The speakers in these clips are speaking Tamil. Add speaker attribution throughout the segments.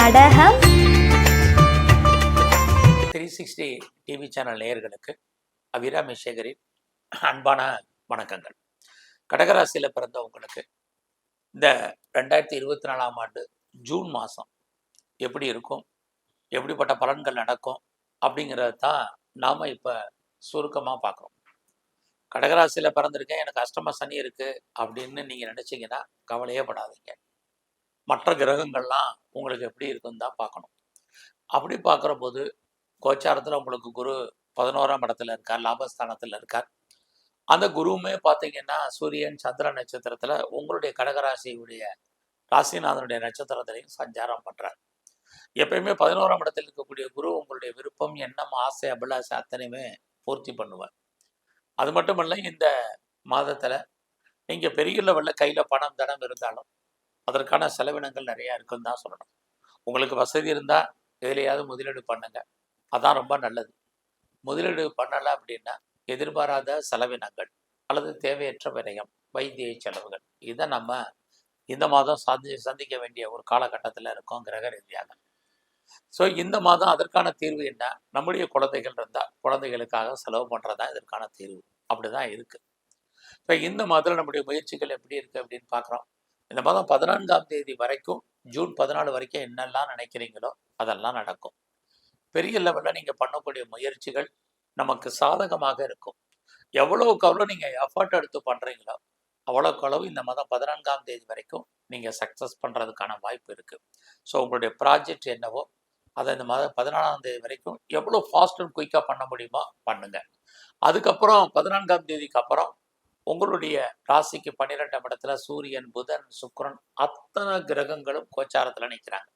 Speaker 1: கடகம்
Speaker 2: 360 டிவி சேனல் நேயர்களுக்கு அபிராமி சேகரின் அன்பான வணக்கங்கள். கடகராசியில் பிறந்தவங்களுக்கு இந்த 2024ஆம் ஆண்டு ஜூன் மாதம் எப்படி இருக்கும், எப்படிப்பட்ட பலன்கள் நடக்கும் அப்படிங்கிறது தான் நாம் இப்போ சுருக்கமாக பார்க்குறோம். கடகராசியில் பிறந்திருக்கேன், எனக்கு அஷ்டம சனி இருக்குது அப்படின்னு நீங்கள் நினச்சிங்கன்னா கவலையே படாதீங்க. மற்ற கிரகங்கள்லாம் உங்களுக்கு எப்படி இருக்குன்னு தான் பார்க்கணும். அப்படி பார்க்குற போது கோச்சாரத்தில் உங்களுக்கு குரு 11ஆம் இடத்துல இருக்கார், லாபஸ்தானத்தில் இருக்கார். அந்த குருவுமே பார்த்தீங்கன்னா சூரியன் சந்திர நட்சத்திரத்தில் உங்களுடைய கடகராசியுடைய ராசிநாதனுடைய நட்சத்திரத்திலையும் சஞ்சாரம் பண்ணுறார். எப்பயுமே 11ஆம் இடத்தில் இருக்கக்கூடிய குரு உங்களுடைய விருப்பம், எண்ணம், ஆசை, அபிலாசை அத்தனையுமே பூர்த்தி பண்ணுவார். அது மட்டும் இல்லை, இந்த மாதத்தில் நீங்கள் பெரிய லெவலில் கையில் பணம் தனம் இருந்தாலும் அதற்கான செலவினங்கள் நிறையா இருக்குன்னு தான் சொல்லணும். உங்களுக்கு வசதி இருந்தால் எதுலையாவது முதலீடு பண்ணுங்க, அதான் ரொம்ப நல்லது. முதலீடு பண்ணலை அப்படின்னா எதிர்பாராத செலவினங்கள் அல்லது தேவையற்ற விரயம், வைத்திய செலவுகள், இதை நம்ம இந்த மாதம் சந்திக்க வேண்டிய ஒரு காலகட்டத்தில் இருக்கோம் கிரக ரீதியாக. ஸோ இந்த மாதம் அதற்கான தீர்வு என்ன? நம்முடைய குழந்தைகள் இருந்தால் குழந்தைகளுக்காக செலவு பண்ணுறதா இதற்கான தீர்வு. அப்படி தான் இருக்குது. ஸோ இந்த மாதத்தில் நம்முடைய முயற்சிகள் எப்படி இருக்குது அப்படின்னு பார்க்குறோம். இந்த மாதம் 14ஆம் தேதி வரைக்கும், ஜூன் 14 வரைக்கும் என்னெல்லாம் நினைக்கிறீங்களோ அதெல்லாம் நடக்கும். பெரிய லெவலில் நீங்கள் பண்ணக்கூடிய முயற்சிகள் நமக்கு சாதகமாக இருக்கும். எவ்வளோக்கு எவ்வளோ நீங்கள் எஃபர்ட் எடுத்து பண்ணுறீங்களோ அவ்வளோக்கு அளவு இந்த மாதம் 14ஆம் தேதி வரைக்கும் நீங்கள் சக்ஸஸ் பண்ணுறதுக்கான வாய்ப்பு இருக்குது. ஸோ உங்களுடைய ப்ராஜெக்ட் என்னவோ அதை இந்த மாதம் 14ஆம் தேதி வரைக்கும் எவ்வளோ ஃபாஸ்ட் அண்ட் குயிக்காக பண்ண முடியுமோ பண்ணுங்கள். அதுக்கப்புறம் 14ஆம் தேதிக்கு அப்புறம் உங்களுடைய ராசிக்கு 12ஆம் இடத்துல சூரியன், புதன், சுக்கிரன் அத்தனை கிரகங்களும் கோச்சாரத்தில் நிற்கிறாங்க.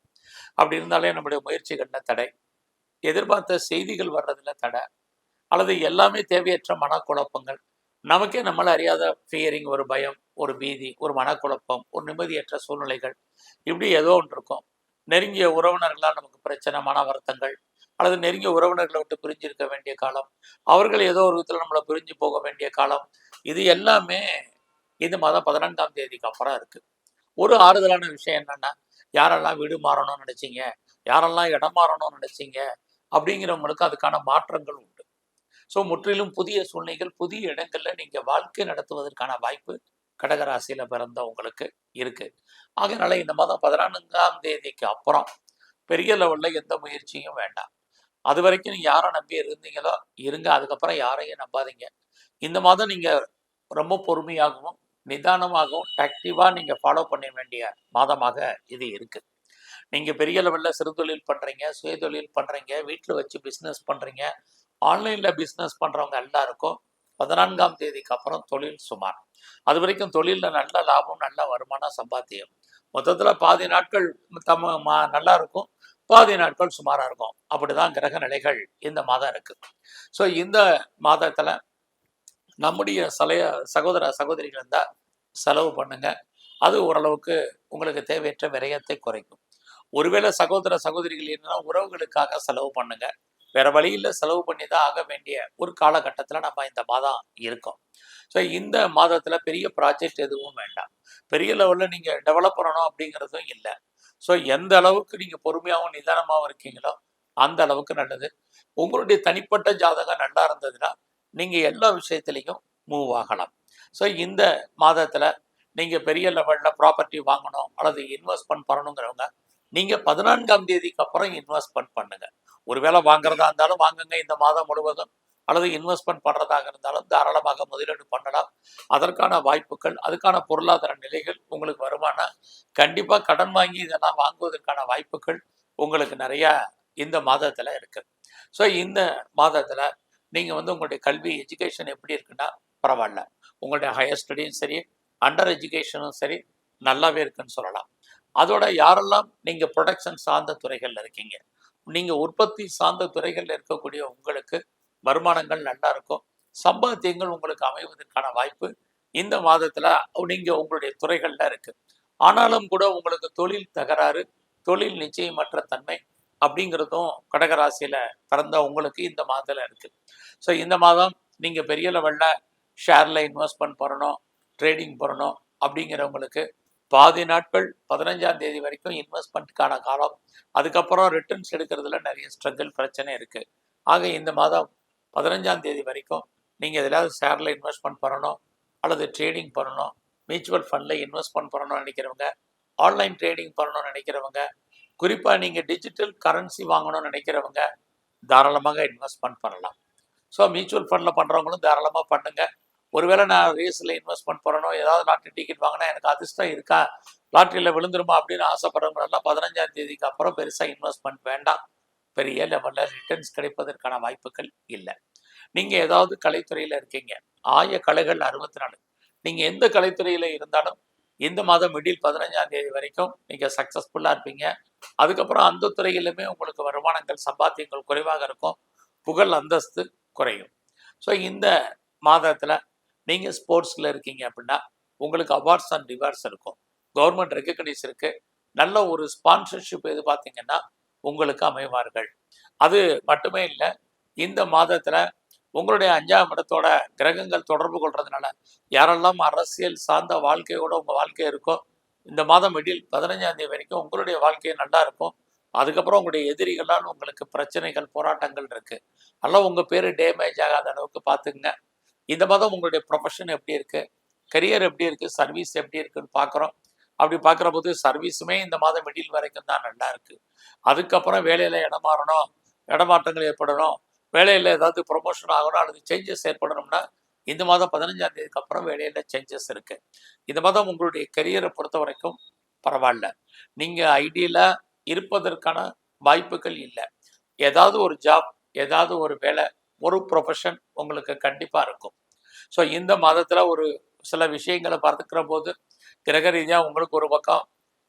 Speaker 2: அப்படி இருந்தாலே நம்முடைய முயற்சிகளில் தடை, எதிர்பார்த்த செய்திகள் வர்றதுல தடை, அல்லது எல்லாமே தேவையற்ற மனக்குழப்பங்கள், நமக்கே நம்மளை அறியாத ஃபியரிங், ஒரு பயம், ஒரு பீதி, ஒரு மனக்குழப்பம், ஒரு நிம்மதியற்ற சூழ்நிலைகள், இப்படி ஏதோ ஒன்று இருக்கும். நெருங்கிய உறவினர்களால் நமக்கு பிரச்சனை, மன வருத்தங்கள், அல்லது நெருங்கிய உறவினர்களை விட்டு பிரிஞ்சிருக்க வேண்டிய காலம், அவர்கள் ஏதோ ஒரு விதத்தில் நம்மளை பிரிஞ்சு போக வேண்டிய காலம், இது எல்லாமே இந்த மாதம் 14ஆம் தேதிக்கு அப்புறம் இருக்குது. ஒரு ஆறுதலான விஷயம் என்னென்னா, யாரெல்லாம் வீடு மாறணும்னு நினச்சிங்க, யாரெல்லாம் இடம் மாறணும்னு நினச்சிங்க அப்படிங்கிறவங்களுக்கு அதுக்கான மாற்றங்கள் உண்டு. ஸோ முற்றிலும் புதிய சூழ்நிலைகள், புதிய இடங்களில் நீங்கள் வாழ்க்கை நடத்துவதற்கான வாய்ப்பு கடகராசியில் பிறந்த உங்களுக்கு இருக்குது. ஆகையினால இந்த மாதம் 14ஆம் தேதிக்கு அப்புறம் பெரிய லெவலில் எந்த முயற்சியும் வேண்டாம். அது வரைக்கும் நீங்கள் யாரை நம்பி இருந்தீங்களோ இருங்க, அதுக்கப்புறம் யாரையும் நம்பாதீங்க. இந்த மாதம் நீங்கள் ரொம்ப பொறுமையாகவும் நிதானமாகவும் ஆக்டிவாக நீங்கள் ஃபாலோ பண்ண வேண்டிய மாதமாக இது இருக்குது. நீங்கள் பெரிய லெவலில் சிறு தொழில் பண்ணுறீங்க, சுய தொழில் பண்ணுறீங்க, வீட்டில் வச்சு பிஸ்னஸ் பண்ணுறீங்க, ஆன்லைனில் பிஸ்னஸ் பண்ணுறவங்க எல்லாருக்கும் 14ஆம் தேதிக்கு அப்புறம் தொழில் சுமார். அது வரைக்கும் தொழிலில் நல்ல லாபம், நல்ல வருமானம், சம்பாத்தியம். மொத்தத்தில் பாதி நாட்கள் நல்லா இருக்கும், பாதி நாட்கள் சுமாராக இருக்கும். அப்படிதான் கிரக நிலைகள் இந்த மாதம் இருக்குது. ஸோ இந்த மாதத்தில் நம்முடைய சகோதர சகோதரிகள் இருந்தால் செலவு பண்ணுங்க. அது ஓரளவுக்கு உங்களுக்கு தேவையற்ற விரயத்தை குறைக்கும். ஒருவேளை சகோதர சகோதரிகள் இருந்தால் உறவுகளுக்காக செலவு பண்ணுங்க. வேற வழியில் செலவு பண்ணி தான் ஆக வேண்டிய ஒரு காலகட்டத்தில் நம்ம இந்த மாதம் இருக்கோம். ஸோ இந்த மாதத்தில் பெரிய ப்ராஜெக்ட் எதுவும் வேண்டாம். பெரிய லெவலில் நீங்கள் டெவலப் பண்ணணும் அப்படிங்கிறதும் இல்லை. ஸோ எந்த அளவுக்கு நீங்கள் பொறுமையாகவும் நிதானமாகவும் இருக்கீங்களோ அந்த அளவுக்கு நல்லது. உங்களுடைய தனிப்பட்ட ஜாதகம் நல்லா இருந்ததுன்னா நீங்கள் எல்லா விஷயத்துலையும் மூவ் ஆகலாம். ஸோ இந்த மாதத்தில் நீங்கள் பெரிய லெவலில் ப்ராப்பர்ட்டி வாங்கணும் அல்லது இன்வெஸ்ட்மெண்ட் பண்ணணுங்கிறவங்க நீங்கள் 14ஆம் தேதிக்கு அப்புறம் இன்வெஸ்ட்மெண்ட் பண்ணுங்கள். ஒருவேளை வாங்குறதா இருந்தாலும் வாங்குங்க இந்த மாதம் முழுவதும், அல்லது இன்வெஸ்ட்மெண்ட் பண்ணுறதாக இருந்தாலும் தாராளமாக முதலீடு பண்ணலாம். அதற்கான வாய்ப்புகள், அதுக்கான பொருளாதார நிலைகள் உங்களுக்கு வருமானம், கண்டிப்பாக கடன் வாங்கி இதெல்லாம் வாங்குவதற்கான வாய்ப்புகள் உங்களுக்கு நிறையா இந்த மாதத்தில் இருக்குது. ஸோ இந்த மாதத்தில் நீங்கள் உங்களுடைய கல்வி எஜுகேஷன் எப்படி இருக்குன்னா பரவாயில்ல. உங்களுடைய ஹையர் ஸ்டடியும் சரி, அண்டர் எஜுகேஷனும் சரி நல்லாவே இருக்குன்னு சொல்லலாம். அதோட யாரெல்லாம் நீங்கள் ப்ரொடக்ஷன் சார்ந்த துறைகளில் இருக்கீங்க, நீங்கள் உற்பத்தி சார்ந்த துறைகளில் இருக்கக்கூடிய உங்களுக்கு வருமானங்கள் நல்லா இருக்கும். சம்பாத்தியங்கள் உங்களுக்கு அமைவதற்கான வாய்ப்பு இந்த மாதத்தில் நீங்கள் உங்களுடைய துறைகளில் இருக்குது. ஆனாலும் கூட உங்களுக்கு தொழில் தகராறு, தொழில் நிச்சயமற்ற தன்மை அப்படிங்கிறதும் கடகராசியில் பிறந்த உங்களுக்கு இந்த மாதத்தில் இருக்குது. ஸோ இந்த மாதம் நீங்கள் பெரிய லெவலில் ஷேரில் இன்வெஸ்ட்மெண்ட் பண்ணணும், ட்ரேடிங் பண்ணணும் அப்படிங்கிறவங்களுக்கு பாதி நாட்கள் 15ஆம் தேதி வரைக்கும் இன்வெஸ்ட்மெண்ட்டுக்கான காலம். அதுக்கப்புறம் ரிட்டர்ன்ஸ் எடுக்கிறதுல நிறைய ஸ்ட்ரகிள் பிரச்சனை இருக்குது. ஆக இந்த மாதம் 15ஆம் தேதி வரைக்கும் நீங்கள் எதிலாவது ஷேரில் இன்வெஸ்ட்மெண்ட் பண்ணணும், அல்லது ட்ரேடிங் பண்ணணும், மியூச்சுவல் ஃபண்டில் இன்வெஸ்ட்மெண்ட் பண்ணணும்னு நினைக்கிறவங்க, ஆன்லைன் ட்ரேடிங் பண்ணணும்னு நினைக்கிறவங்க, குறிப்பாக நீங்கள் டிஜிட்டல் கரன்சி வாங்கணும்னு நினைக்கிறவங்க தாராளமாக இன்வெஸ்ட்மெண்ட் பண்ணலாம். ஸோ மியூச்சுவல் ஃபண்டில் பண்ணுறவங்களும் தாராளமாக பண்ணுங்கள். ஒருவேளை நான் ரேஸில் இன்வெஸ்ட்மெண்ட் பண்ணணும், ஏதாவது லாட்ரி டிக்கெட் வாங்கினா எனக்கு அதிர்ஷ்டம் இருக்கா, லாட்ரியில் விழுந்துருமா அப்படின்னு ஆசைப்படுறவங்களெல்லாம் 15ஆம் தேதிக்கு அப்புறம் பெருசாக இன்வெஸ்ட்மெண்ட் வேண்டாம். பெரிய லெவலில் ரிட்டர்ன்ஸ் கிடைப்பதற்கான வாய்ப்புகள் இல்லை. நீங்கள் ஏதாவது கலைத்துறையில் இருக்கீங்க, ஆய கலைகள் 64, நீங்கள் எந்த கலைத்துறையில் இருந்தாலும் இந்த மாதம் மிடில் 15ஆம் தேதி வரைக்கும் நீங்கள் சக்ஸஸ்ஃபுல்லாக இருப்பீங்க. அதுக்கப்புறம் அந்த துறையிலுமே உங்களுக்கு வருமானங்கள், சம்பாத்தியங்கள் குறைவாக இருக்கும், புகழ் அந்தஸ்து குறையும். ஸோ இந்த மாதத்தில் நீங்கள் ஸ்போர்ட்ஸில் இருக்கீங்க அப்படின்னா உங்களுக்கு அவார்ட்ஸ் அண்ட் ரிவார்ட்ஸ் இருக்கும், கவர்மெண்ட் ரெக்கக்னைஸ் இருக்குது, நல்ல ஒரு ஸ்பான்சர்ஷிப் பார்த்தீங்கன்னா உங்களுக்கு அமைவார்கள். அது மட்டுமே இல்லை, இந்த மாதத்தில் உங்களுடைய 5ஆம் இடத்தோட கிரகங்கள் தொடர்பு கொள்றதுனால யாரெல்லாம் அரசியல் சார்ந்த வாழ்க்கையோட உங்கள் வாழ்க்கை இருக்கோ இந்த மாதம் மிடில் 15ஆம் தேதி வரைக்கும் உங்களுடைய வாழ்க்கை நல்லா இருக்கும். அதுக்கப்புறம் உங்களுடைய எதிரிகளால் உங்களுக்கு பிரச்சனைகள், போராட்டங்கள் இருக்குது. அதெல்லாம் உங்கள் பேர் டேமேஜ் ஆகாத அளவுக்கு பார்த்துங்க. இந்த மாதம் உங்களுடைய ப்ரொஃபஷன் எப்படி இருக்குது, கரியர் எப்படி இருக்குது, சர்வீஸ் எப்படி இருக்குன்னு பார்க்குறோம். அப்படி பார்க்குற போது சர்வீஸுமே இந்த மாதம் மிடில் வரைக்கும் தான் நல்லா இருக்குது. அதுக்கப்புறம் வேலையில் இடம் மாறணும், இடமாற்றங்கள் ஏற்படணும், வேலையில் ஏதாவது ப்ரொமோஷன் ஆகணும் அல்லது சேஞ்சஸ் ஏற்படணும்னா இந்த மாதம் 15ஆம் தேதிக்கு அப்புறம் வேலையில் சேஞ்சஸ் இருக்குது. இந்த மாதம் உங்களுடைய கரியரை பொறுத்த வரைக்கும் பரவாயில்ல, நீங்கள் ஐடியலாக இருப்பதற்கான வாய்ப்புகள் இல்லை. ஏதாவது ஒரு ஜாப், ஏதாவது ஒரு வேலை, ஒரு ப்ரொஃபஷன் உங்களுக்கு கண்டிப்பாக இருக்கும். ஸோ இந்த மாதத்தில் ஒரு சில விஷயங்களை பார்த்துக்கிற போது கிரக ரீதியாக உங்களுக்கு ஒரு பக்கம்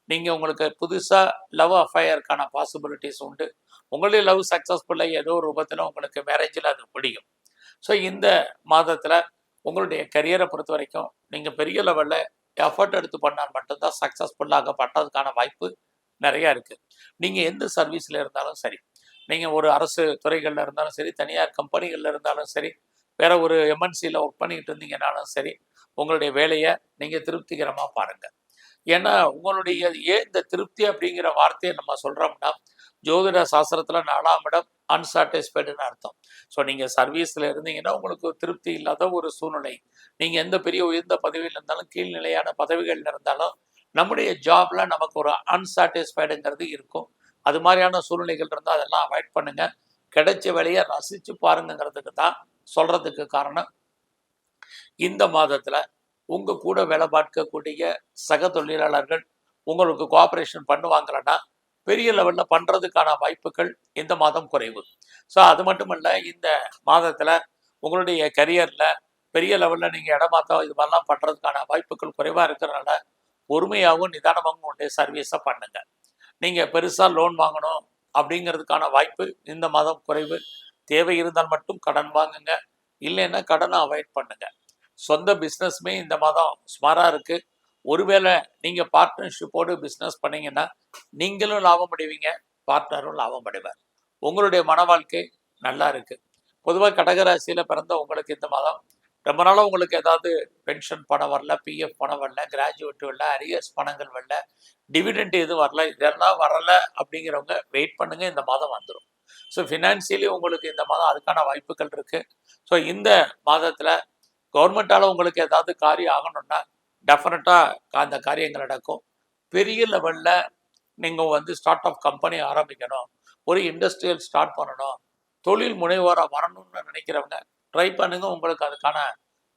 Speaker 2: நீங்கள் உங்களுக்கு புதுசாக லவ் அஃபையருக்கான பாசிபிலிட்டிஸ் உண்டு. உங்களுடைய லவ் சக்ஸஸ்ஃபுல்லாக ஏதோ ஒரு ரூபத்தில் உங்களுக்கு மேரேஜில் அது முடியும். ஸோ இந்த மாதத்தில் உங்களுடைய கரியரை பொறுத்த வரைக்கும் நீங்கள் பெரிய லெவலில் எஃபர்ட் எடுத்து பண்ணால் மட்டும்தான் சக்ஸஸ்ஃபுல்லாக பட்டதுக்கான வாய்ப்பு நிறையா இருக்குது. நீங்கள் எந்த சர்வீஸில் இருந்தாலும் சரி, நீங்கள் ஒரு அரசு துறைகளில் இருந்தாலும் சரி, தனியார் கம்பெனிகளில் இருந்தாலும் சரி, வேற ஒரு எம்என்சியில் ஒர்க் பண்ணிக்கிட்டு இருந்தீங்கன்னாலும் சரி, உங்களுடைய வேலையை நீங்கள் திருப்திகரமாக பாருங்கள். ஏன்னா உங்களுடைய ஏன் இந்த திருப்தி அப்படிங்கிற வார்த்தையை நம்ம சொல்கிறோம்னா, ஜோதிட சாஸ்திரத்தில் 4ஆம் இடம் அன்சாட்டிஸ்ஃபைடுன்னு அர்த்தம். ஸோ நீங்கள் சர்வீஸில் இருந்தீங்கன்னா உங்களுக்கு திருப்தி இல்லாத ஒரு சூழ்நிலை, நீங்கள் எந்த பெரிய உயர்ந்த பதவியில் இருந்தாலும் கீழ்நிலையான பதவிகளில் இருந்தாலும் நம்முடைய ஜாப்ல நமக்கு ஒரு அன்சாட்டிஸ்ஃபைடுங்கிறது இருக்கும். அது மாதிரியான சூழ்நிலைகள் இருந்தால் அதெல்லாம் அவாய்ட் பண்ணுங்கள். கிடைச்ச வேலையை ரசித்து பாருங்கிறதுக்கு தான் சொல்கிறதுக்கு காரணம். இந்த மாதத்தில் உங்கள் கூட வேலை பார்க்கக்கூடிய சக தொழிலாளர்கள் உங்களுக்கு கோஆப்ரேஷன் பண்ணுவாங்கன்னா பெரிய லெவலில் பண்ணுறதுக்கான வாய்ப்புகள் இந்த மாதம் குறைவு. ஸோ அது மட்டும் இல்லை, இந்த மாதத்தில் உங்களுடைய கரியரில் பெரிய லெவலில் நீங்கள் இடமாற்றம் இது மாதிரிலாம் பண்ணுறதுக்கான வாய்ப்புகள் குறைவாக இருக்கிறனால பொறுமையாகவும் நிதானமாகவும் உங்களுடைய சர்வீஸை பண்ணுங்கள். நீங்கள் பெருசாக லோன் வாங்கணும் அப்படிங்கிறதுக்கான வாய்ப்பு இந்த மாதம் குறைவு. தேவை இருந்தால் மட்டும் கடன் வாங்குங்க, இல்லைன்னா கடனை அவாய்ட் பண்ணுங்க. சொந்த பிஸ்னஸ்மே இந்த மாதம் சுமாராக இருக்குது. ஒருவேளை நீங்கள் பார்ட்னர்ஷிப்போடு பிஸ்னஸ் பண்ணீங்கன்னா நீங்களும் லாபம் அடைவீங்க, பார்ட்னரும் லாபம் அடைவார். உங்களுடைய மன வாழ்க்கை நல்லா இருக்குது. பொதுவாக கடகராசியில் பிறந்த உங்களுக்கு இந்த மாதம் ரொம்ப நாளாக உங்களுக்கு ஏதாவது பென்ஷன் பணம் வரல, பிஎஃப் பணம் வரல, கிராஜுவேட் வரல, அரியர்ஸ் பணங்கள் வரல, டிவிடெண்ட் எதுவும் வரல, இதெல்லாம் வரல அப்படிங்கிறவங்க வெயிட் பண்ணுங்கள், இந்த மாதம் வந்துடும். ஸோ ஃபினான்சியலி உங்களுக்கு இந்த மாதம் அதுக்கான வாய்ப்புகள் இருக்குது. ஸோ இந்த மாதத்தில் கவர்மெண்ட்டால் உங்களுக்கு ஏதாவது காரியம் ஆகணும்னா டெஃபினட்டாக அந்த காரியங்கள் நடக்கும். பெரிய லெவலில் நீங்கள் ஸ்டார்ட் அப் கம்பெனி ஆரம்பிக்கணும், ஒரு இண்டஸ்ட்ரியல் ஸ்டார்ட் பண்ணணும், தொழில் முனைவோராக வரணும்னு நினைக்கிறவங்க ட்ரை பண்ணுங்க. உங்களுக்கு அதுக்கான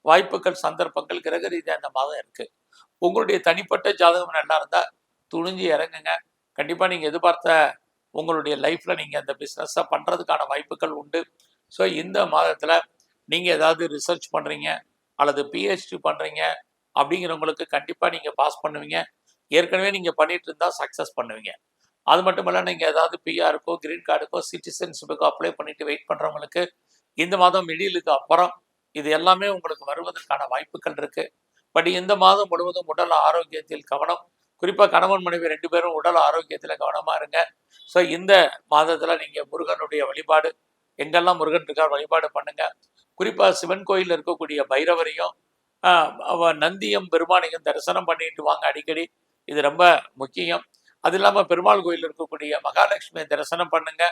Speaker 2: வாய்ப்புகள், சந்தர்ப்பங்கள் கிரக ரீதியாக இந்த மாதம் இருக்குது. உங்களுடைய தனிப்பட்ட ஜாதகம் நல்லா இருந்தால் துணிஞ்சு இறங்குங்க. கண்டிப்பாக நீங்கள் எதிர்பார்த்த உங்களுடைய லைஃப்பில் நீங்கள் அந்த பிஸ்னஸை பண்ணுறதுக்கான வாய்ப்புகள் உண்டு. ஸோ இந்த மாதத்தில் நீங்கள் ஏதாவது ரிசர்ச் பண்ணுறீங்க அல்லது பிஹெச்டி பண்ணுறீங்க அப்படிங்கிறவங்களுக்கு கண்டிப்பாக நீங்கள் பாஸ் பண்ணுவீங்க. ஏற்கனவே நீங்கள் பண்ணிட்டு இருந்தால் சக்ஸஸ் பண்ணுவீங்க. அது மட்டும் இல்லை, நீங்கள் ஏதாவது பிஆருக்கோ கிரீன் கார்டுக்கோ சிட்டிசன்ஷிப்புக்கோ அப்ளை பண்ணிட்டு வெயிட் பண்ணுறவங்களுக்கு இந்த மாதம் மிடிலுக்கு அப்புறம் இது எல்லாமே உங்களுக்கு வருவதற்கான வாய்ப்புகள் இருக்குது. பட் இந்த மாதம் முழுவதும் உடல் ஆரோக்கியத்தில் கவனம், குறிப்பாக கணவன் மனைவி 2 பேரும் உடல் ஆரோக்கியத்தில் கவனமாக இருங்க. ஸோ இந்த மாதத்தில் நீங்கள் முருகனுடைய வழிபாடு, எங்கெல்லாம் முருகன் இருக்கார் வழிபாடு பண்ணுங்க. குறிப்பாக சிவன் கோயிலில் இருக்கக்கூடிய பைரவரையும் நந்தியம் பெருமானையும் தரிசனம் பண்ணிட்டு வாங்க அடிக்கடி. இது ரொம்ப முக்கியம். அது இல்லாமல் பெருமாள் கோயில் இருக்கக்கூடிய மகாலட்சுமியை தரிசனம் பண்ணுங்க.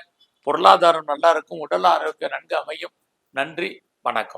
Speaker 2: பொருளாதாரம் நல்லா இருக்கும், உடல் ஆரோக்கியம் நன்கு அமையும். நன்றி, வணக்கம்.